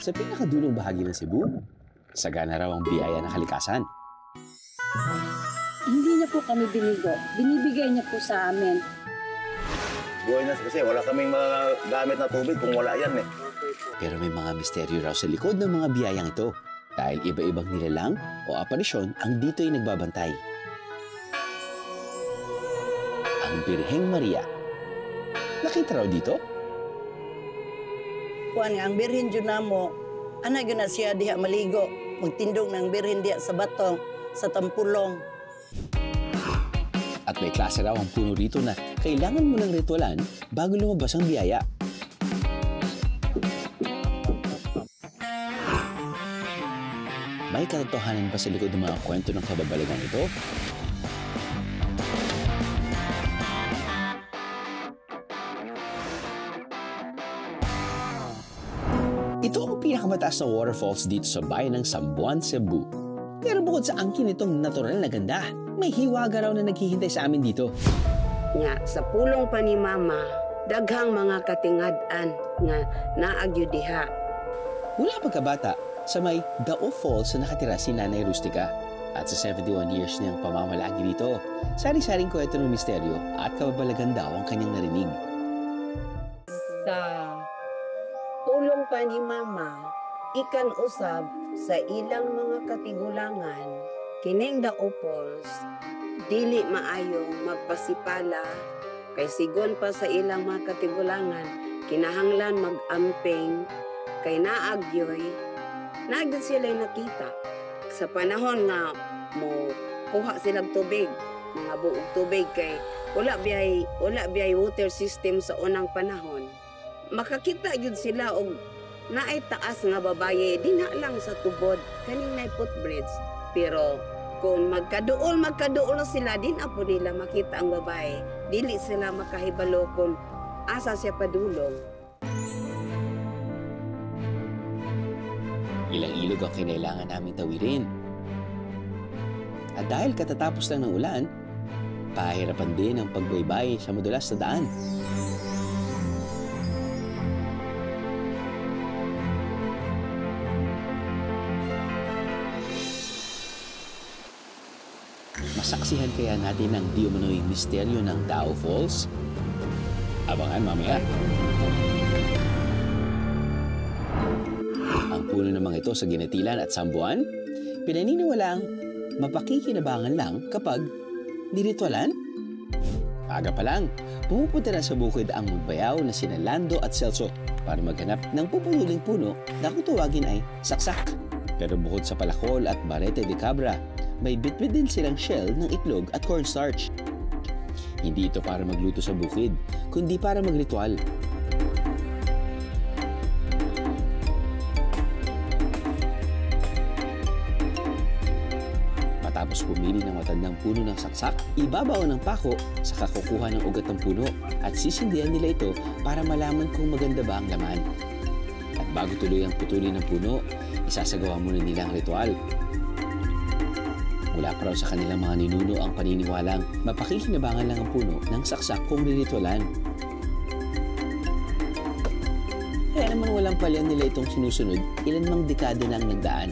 sa pinakadulong bahagi ng Cebu. Sagana raw ang biyaya ng kalikasan. Hindi niya po kami binigo. Binibigay niya po sa amin. Buhay na kasi wala kaming mga gamit na tubig kung wala yan eh. Pero may mga misteryo raw sa likod ng mga biyayang ito. Dahil iba-ibang nilalang o aparisyon ang dito'y nagbabantay. Ang Birheng Maria. Nakita raw dito? Kuan nga ang birhen jud namo, ana gyud na siya diha maligo. Magtindog ng birhen diha sa bato, sa tampulong. At may klase raw ang puno rito na kailangan mo ng ritualan bago lumabas ang biyaya. May katotohanan ba sa likod ng mga kwento ng kababalagang ito? Ito ang pinakamataas na waterfalls dito sa bayan ng Sambuan, Cebu. Pero bukod sa angkin itong natural na ganda, may hiwaga raw na naghihintay sa amin dito. Nga, sa pulong pa ni Mama, daghang mga katingad-an nga naagyo diha. Mula pagkabata, sa may Dao Falls na nakatira si Nanay Rustica. At sa 71 years niyang pamamalagi dito, sari-saring kwento ng misteryo at kababalagan daw ang kanyang narinig. Sa pulong pa ni Mama, ikan usab sa ilang mga katigulangan, kining Dao Falls, dili maayong magpasipala, kay sigon pa sa ilang mga katigulangan, kinahanglan mag-amping, kay naagyoy, naagad sila nakita. Sa panahon nga mo kuha silang tubig, mga buog tubig, kay wala biyay water system sa unang panahon. Makakita yun sila og naay taas nga babaye dinha lang sa tubod kaning nay footbridge, pero kung magkaduol na sila din apo nila makita ang babae, dili sila makahibalo kung asa siya padulong. Ilang ilog ang kinailangan naming tawirin. At dahil katatapos lang ng ulan, pahirapan din ang pagbaybay sa madulas na daan. Masaksihan kaya natin ang di umano'y misteryo ng Dao Falls? Abangan mamaya. Ang puno ng mga ito sa Ginatilan at Sambuan, pinaniniwalaang mapakikinabangan lang kapag niritualan. Aga pa lang, pumupunta na sa bukid ang magbayaw na sina Lando at Celso para maghanap ng pupunuling puno na kung tawagin ay saksak. Pero bukod sa palakol at barete de cabra, may bitbit din silang shell ng itlog at cornstarch. Hindi ito para magluto sa bukid, kundi para magritual. Matapos pumili ng matandang puno ng saksak, ibabaw ng pako sa kukuha ng ugat ng puno at sisindihan nila ito para malaman kung maganda ba ang laman. At bago tuloy ang putulin ng puno, isasagawa muna nila ang ritual. Mula pa raw sa kanilang mga ninuno ang paniniwalang mapakikinabangan lang ang puno ng saksak kung riritualan. Kaya naman walang palyan nila itong sinusunod ilan mang dekada na ang nagdaan.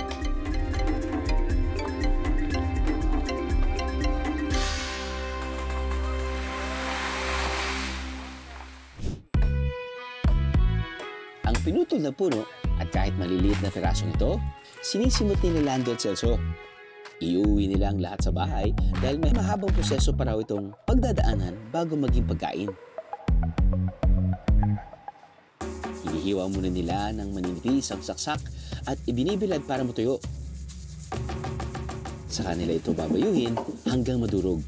Ang pinutol na puno at kahit maliliit na pirasong ito, sinisimot ni Lando at Celso. Iuwi nila ang lahat sa bahay dahil may mahabang proseso pa raw itong pagdadaanan bago maging pagkain. Hinihiwa muna nila ng maninipis ang saksak at ibinibilad para matuyo. Sa kanila ito babayuhin hanggang madurog.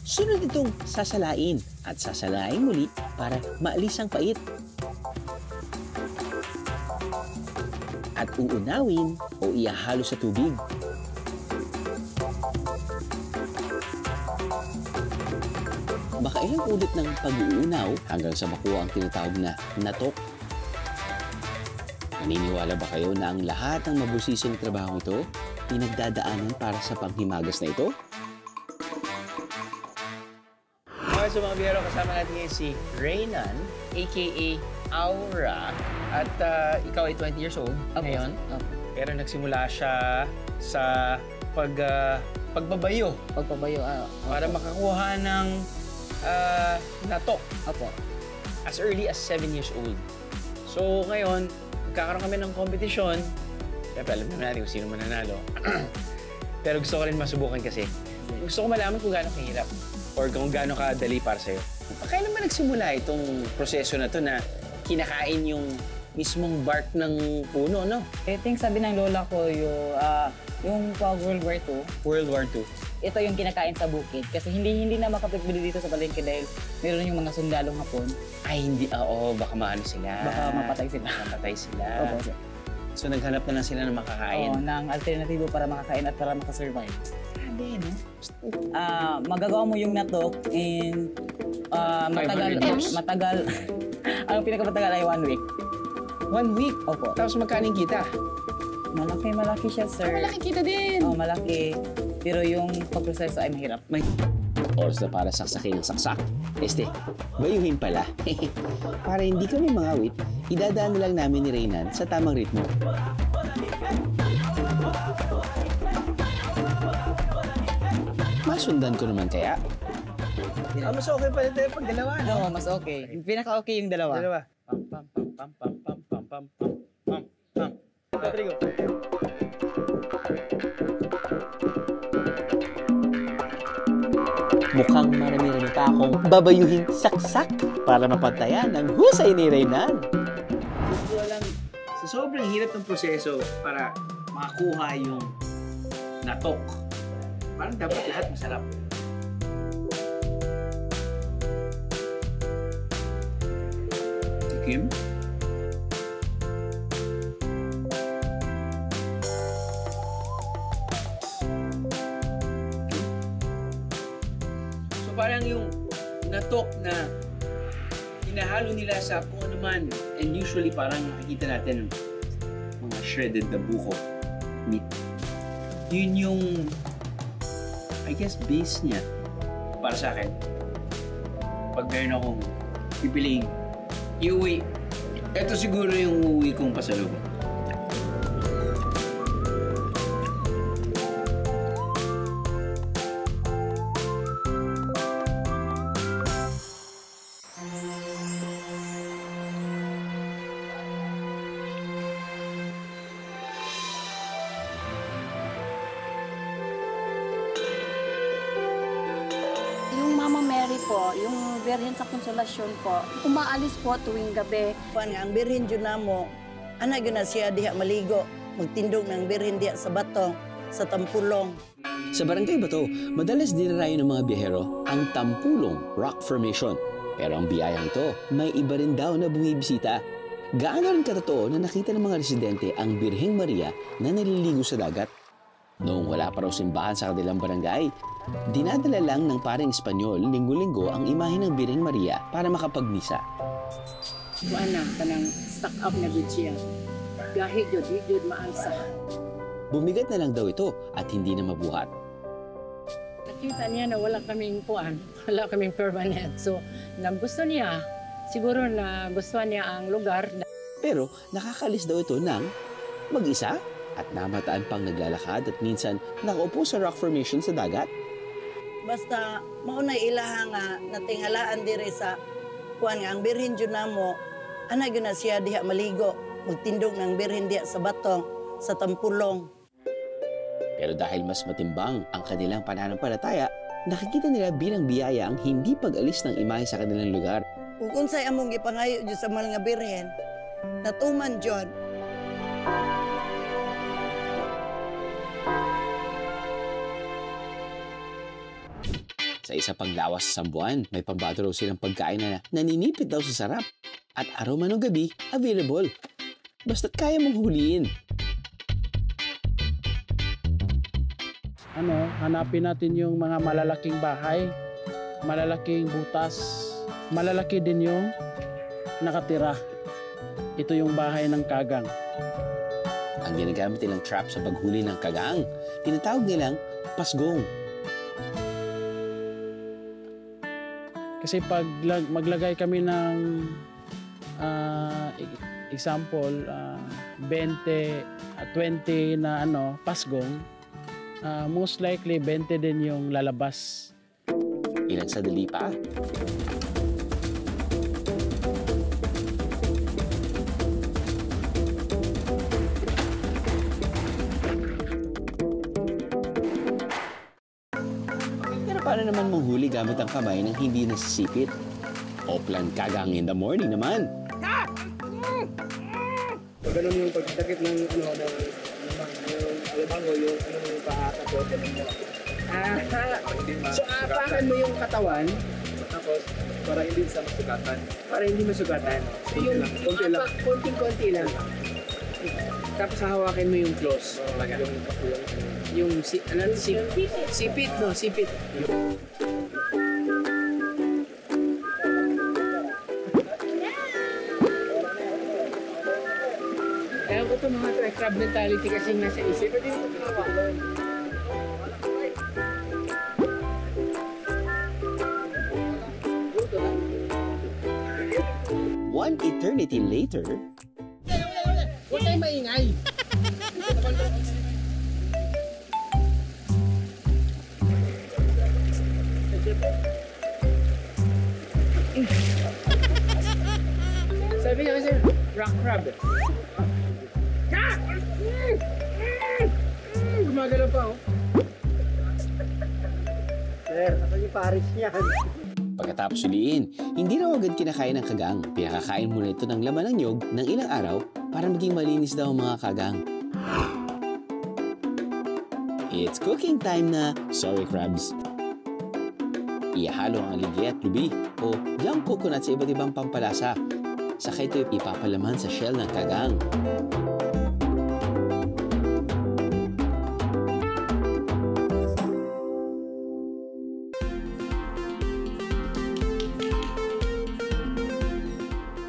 Sunod itong sasalain at sasalain muli para maalis ang pait. At uunawin o iahalo sa tubig. Baka ilang ulit ng pag-uunaw hanggang sa makuha ang tinatawag na natok. Naniniwala ba kayo na ang lahat ng mabusising trabaho ito pinagdadaanan para sa panghimagas na ito? Okay, so mga biyero, kasama natin ngayon si Reynan, aka Aura. At ikaw ay 20 years old ngayon. Pero nagsimula siya sa pagbabayo. Pagpabayo, Para makakuha ng natok. Opo. As early as 7 years old. So ngayon, magkakaroon kami ng competition. Siyempre, alam naman natin kung sino mananalo. Pero gusto ko rin masubukan kasi. Gusto ko malaman kung gaano kahirap or kung gaano kadali para sa'yo. Kailan ba nagsimula itong proseso na to na kinakain yung mismong bark ng puno, no? I think sabi ng lola ko yung pag World War II, World War II. ito yung kinakain sa bukid. Kasi hindi na makapagpili dito sa palengke dahil meron yung mga sundalong Hapon. Ay, hindi. Oo, baka maano sila. Baka mapatay sila. Mapatay sila. Opo, sir. So, naghanap na lang sila ng makakain. Oo, ng alternatibo para makakain at para makasurvive. Sabi, no? Magagawa mo yung natok in matagal. 500 years? Matagal. Ang pinakamatagal ay 1 week. 1 week? Opo. Tapos magkano yung kita? Malaki siya, sir. Malaki kita din. Oo, malaki. Pero yung pagproseso ay mahirap. May oras na para saksakin ng saksak. Bayuhin pala. Para hindi kami mangawit, idadaan na lang namin ni Reynan sa tamang ritmo. Masundan ko naman kaya? Mas okay pala tayo pag dalawa, no? Oo, mas okay. Yung pinaka-okay yung dalawa. Dalawa. Pam, pam, pam, pam, pam, pam, pam, pam, pam, pam. Rodrigo. Mukhang marami-rami pa akong babayuhing saksak para mapantayan ang husay ni Reynan. Gusto lang, sa sobrang hirap ng proseso para makakuha yung natok, parang dapat lahat masarap. Kim? So parang yung natok na hinahalo nila sa kung ano man, and usually parang nakikita natin mga shredded na buko, meat. Yun yung, I guess, base niya para sa akin. Pag meron akong pipiling iuwi, ito siguro yung uuwi kong pasalubong. Yung Mama Mary po, yung Birhen sa Konsolasyon po, umaalis po tuwing gabi. Kuan nga ang birhen jud namo, ana gyud na siya diha maligo, magtindog ng birhen diha sa bato, sa Tampulong. Sa Barangay Bato, madalas dinarayo ng mga biyahero ang Tampulong Rock Formation. Pero ang biyayang ito, may iba rin daw na bumibisita. Gaano rin katotoo na nakita ng mga residente ang Birheng Maria na naliligo sa dagat? Noong wala pa raw simbahan sa kanilang barangay, dinadala lang ng pareng Espanyol linggo-linggo ang imahe ng Birheng Maria para makapagmisa. Wala ka ng stock up na good siya. Gahi jud maansa. Bumigat na lang daw ito at hindi na mabuhat. Nakita niya na wala kaming puan, wala kaming permanent. So, gusto niya, siguro na gusto niya ang lugar. Pero nakakalis daw ito ng mag-isa at namataan pang naglalakad at minsan nakaupo sa rock formation sa dagat. Basta maunay ilaha nga natinghalaan dire sa kuan nga ang birhen jud namo, ana gyud na siya diha maligo, magtindog ng birhen diha sa bato, sa Tampulong. Pero dahil mas matimbang ang kanilang pananampalataya, nakikita nila bilang biyaya ang hindi pag-alis ng imahe sa kanilang lugar. Ug unsay among gipangayo jud sa mga birhen, natuman jud. Sa isa pang lawas sa Sambuan, may pambato raw silang pagkain na naninipit daw sa sarap. At araw man o gabi, available. Basta't kaya mong huliin. Hanapin natin yung mga malalaking bahay, malalaking butas, malalaki din yung nakatira. Ito yung bahay ng kagang. Ang ginagamit nilang trap sa paghuli ng kagang, tinatawag nilang pasgong. Kasi pag maglagay kami ng Example, 20, 20 na pasgong, most likely 20 din yung lalabas. Ilang sandali pa. Pero paano naman manghuli gamit ang kamay nang hindi nasisipit? Oplan kagang in the morning naman. Pag ganun yung pagdakip ng alimango, yung pakakapot. So apakan mo yung katawan, tapos para hindi sa masugatan. Para hindi masugatan. So yung konting-konti lang. Tapos hahawakin mo yung close. Yung sipit, no? Sipit. Kaya ko ito mga crab mentality kasi nasa isip. Pwede mo ginawa. One eternity later, Huwag tayo maingay. Sabi niya kasi, rock crab. Gumagalaw pa, oh. Sir, asan yung Paris niya? pagkatapos huliin, hindi raw agad kinakain ng kagang. Pinakakain muna ito ng laman ng nyog ng ilang araw para maging malinis daw ang mga kagang. It's cooking time na, sorry crabs. Ihalo ang aligya at lubi o young coconut sa iba't ibang pampalasa. Saka ito ipapalaman sa shell ng kagang.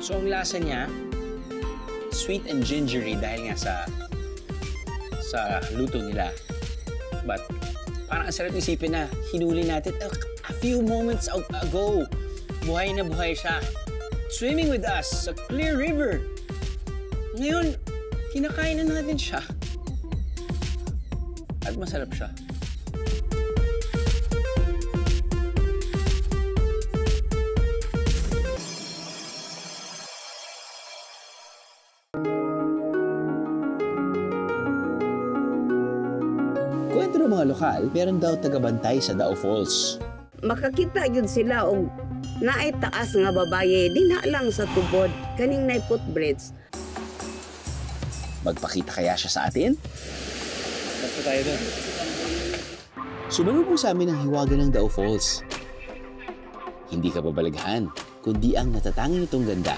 So ang lasa niya, sweet and gingery dahil nga sa luto nila. But parang ang sarap isipin na hinuli natin a few moments ago. Buhay na buhay siya. Swimming with us sa clear river. Ngayon, kinakain na natin siya. At masarap siya. Kwento ng mga lokal, meron daw tagabantay sa Dao Falls. Makakita yun sila og naay taas nga babaye dinha lang sa tubod kaning nay footbridge. Magpakita kaya siya sa atin? Basta tayo doon. Sumalubong sa amin ang hiwaga ng Dao Falls. Hindi ka babalaghan, kundi ang natatangin nitong ganda.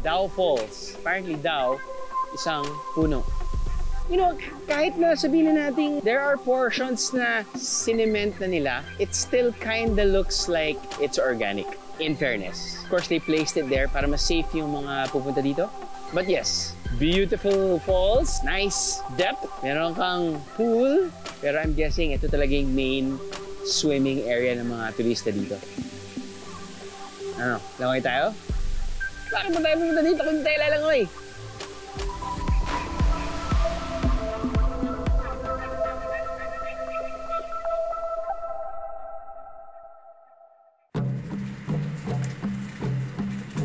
Dao Falls. Apparently Dao, isang puno. You know, kahit na sabihin na natin there are portions na sinement na nila, it still kinda looks like it's organic, in fairness. Of course, they placed it there para mas safe yung mga pupunta dito. But yes, beautiful falls, nice depth. Meron kang pool, pero I'm guessing ito talaga yung main swimming area ng mga turista dito. Ano, langoy tayo? Bakit mo tayo pumunta dito kung tayo lalangoy?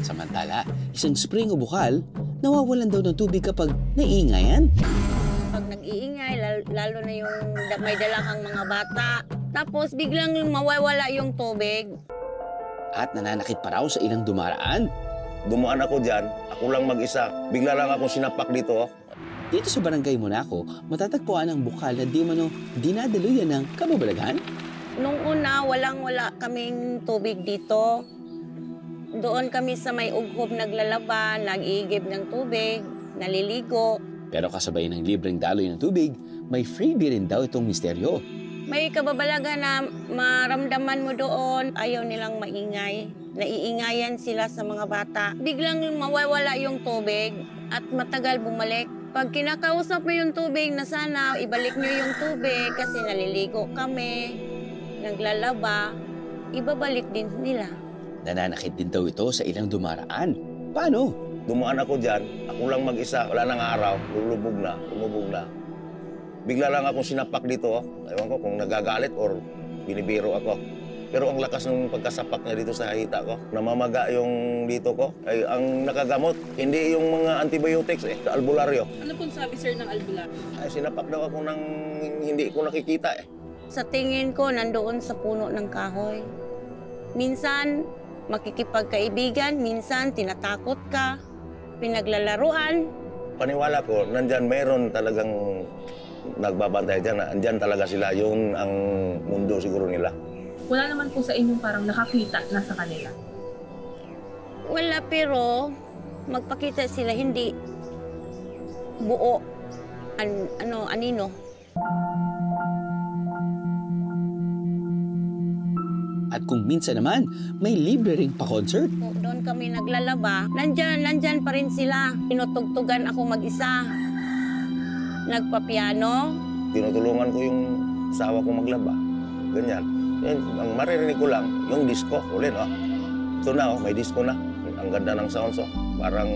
Samantala, isang spring o bukal, nawawalan daw ng tubig kapag naiingayan. Pag nag-iingay, lalo na yung may dala kang mga bata, tapos biglang mawawala yung tubig. At nananakit pa raw sa ilang dumaraan. Dumaan ako dyan, ako lang mag-isa. Bigla lang akong sinapak dito. Dito sa Barangay Monaco, matatagpuan ang bukal na di mano dinadaluyan ng kababalaghan. Nung una, walang-wala kaming tubig dito. Doon kami sa may ughob naglalaba, nag-iigib ng tubig, naliligo. Pero kasabay ng libreng daloy ng tubig, may freebie rin daw itong misteryo. May kababalaga na maramdaman mo doon, ayaw nilang maingay. Naiingayan sila sa mga bata. Biglang mawawala yung tubig at matagal bumalik. Pag kinakausap mo yung tubig na sana ibalik nyo yung tubig kasi naliligo kami, naglalaba, ibabalik din nila. Nananakit din daw ito sa ilang dumaraan. Paano? Dumaan ako dyan, ako lang mag-isa, wala nang araw, lumubog na. Bigla lang akong sinapak dito. Ewan ko kung nagagalit or binibiro ako. Pero ang lakas ng pagkasapak niya dito sa hita ko, namamaga yung dito ko. Ay, ang nakagamot, hindi yung mga antibiotics, albularyo. Ano pong sabi, sir, ng albularyo? Ay, sinapak daw ako ng hindi ko nakikita eh. Sa tingin ko, nandoon sa puno ng kahoy. Minsan, makikipagkaibigan, minsan tinatakot ka, pinaglalaruan. Paniwala ko, nandyan mayroon talagang nagbabantay dyan. Andyan talaga sila, yun ang mundo siguro nila. Wala naman po sa inyong parang nakakita na sa kanila? Wala, pero magpakita sila hindi buo. Anino. At kung minsan naman, may libre ring pa-concert. Doon kami naglalaba. Nandyan pa rin sila. Tinutugtugan ako mag-isa. Nagpapiano. Tinutulungan ko yung asawa ko maglaba. Ganyan. Ang maririnig ko lang, yung disco. Uli, no? Ito na, may disco na. Ang ganda ng sounds, oh. Parang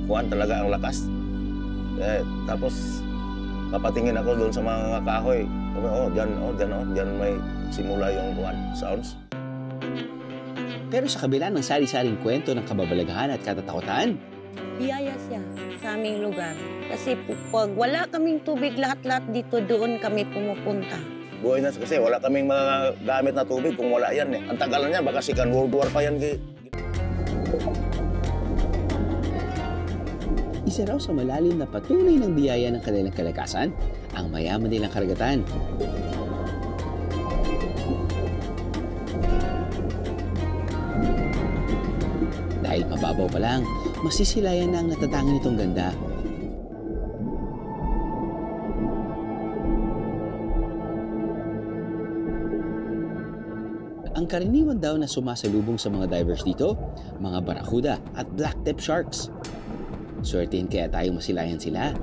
kuhan talaga ang lakas. Tapos, papatingin ako doon sa mga kahoy. Diyan may simula yung kuhan, sounds. Pero sa kabila ng sari-saring kwento ng kababalaghan at katatakutan, biyaya siya sa aming lugar. Kasi pag wala kaming tubig, lahat-lahat dito, doon kami pumupunta. Buhay na kasi wala kaming mga gamit na tubig kung wala yan eh. Ang tagal na niya, baka Second World War pa yan. isa raw sa malalim na patunay ng biyaya ng kanilang kalakasan, ang mayaman nilang karagatan. Dahil mababaw pa lang, masisilayan na ang natatangi nitong ganda. Ang karaniwan daw na sumasalubong sa mga divers dito, mga barakuda at blacktip sharks. Swertein kaya tayong masilayan sila.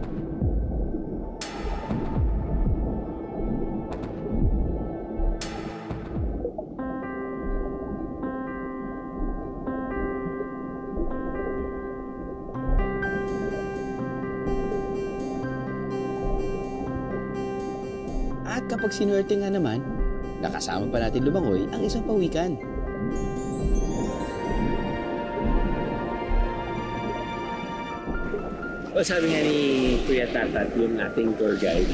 At kapag sinuwerte nga naman, nakasama pa natin lumangoy ang isang pawikan. Well, sabi nga ni Kuya Tatat, yung ating tour guide,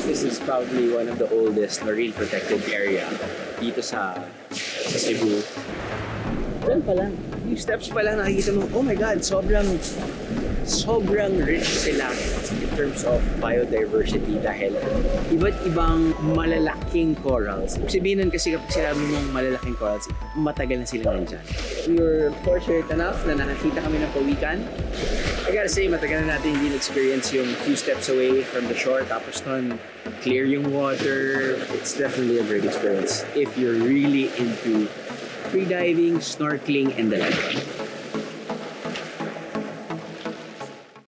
this is probably one of the oldest marine protected area dito sa Cebu. Doon pa lang. Few steps pa lang nakikita mo, oh my God, sobrang rich sila in terms of biodiversity dahil iba't ibang malalaking corals. Sabihin nun kasi kapag sinabi mong malalaking corals, matagal na sila nandyan. We were fortunate enough na nakakita kami ng pawikan. I gotta say, matagal na natin hindi experience yung few steps away from the shore, tapos nun, clear yung water. It's definitely a great experience if you're really into freediving, snorkeling, and the like.